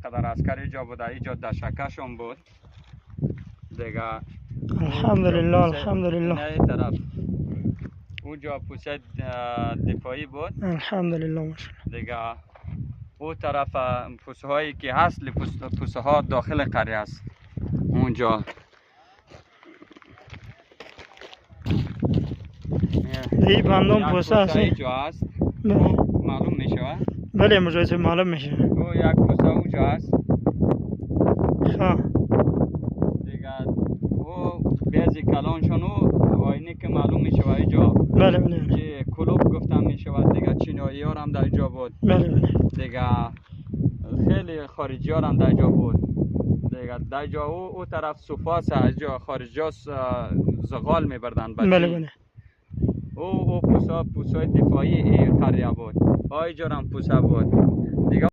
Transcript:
قدر عسکر اینجا بود، اینجا دشکشون بود دیگه. الحمدلله الحمدلله. این طرف اونجا پوسه دفاعی بود الحمدلله ماشاءالله. دیگه. اون طرف پوسه هایی که هست پوسه ها داخل قریه است اونجا. این بندم پوسه است اینجا هست. معلوم میشه؟ بله مجاز معلوم میشه. او یک پوسه اونجا هست. ها دیگه او بیزی کلانشون و آینه که معلوم میشه اینجا. بله بله. که کلوب گفتم میشه دیگه. چینایی ها هم در اینجا بود. بله بله. دیگه خیلی خارجی ها هم در اینجا بود دیگه. در اینجا او طرف صوفاس از جا خارجی ها زغال میبردن. بله بله. او پوسه دفاعی قریه بود. اینجا هم پوسه بود.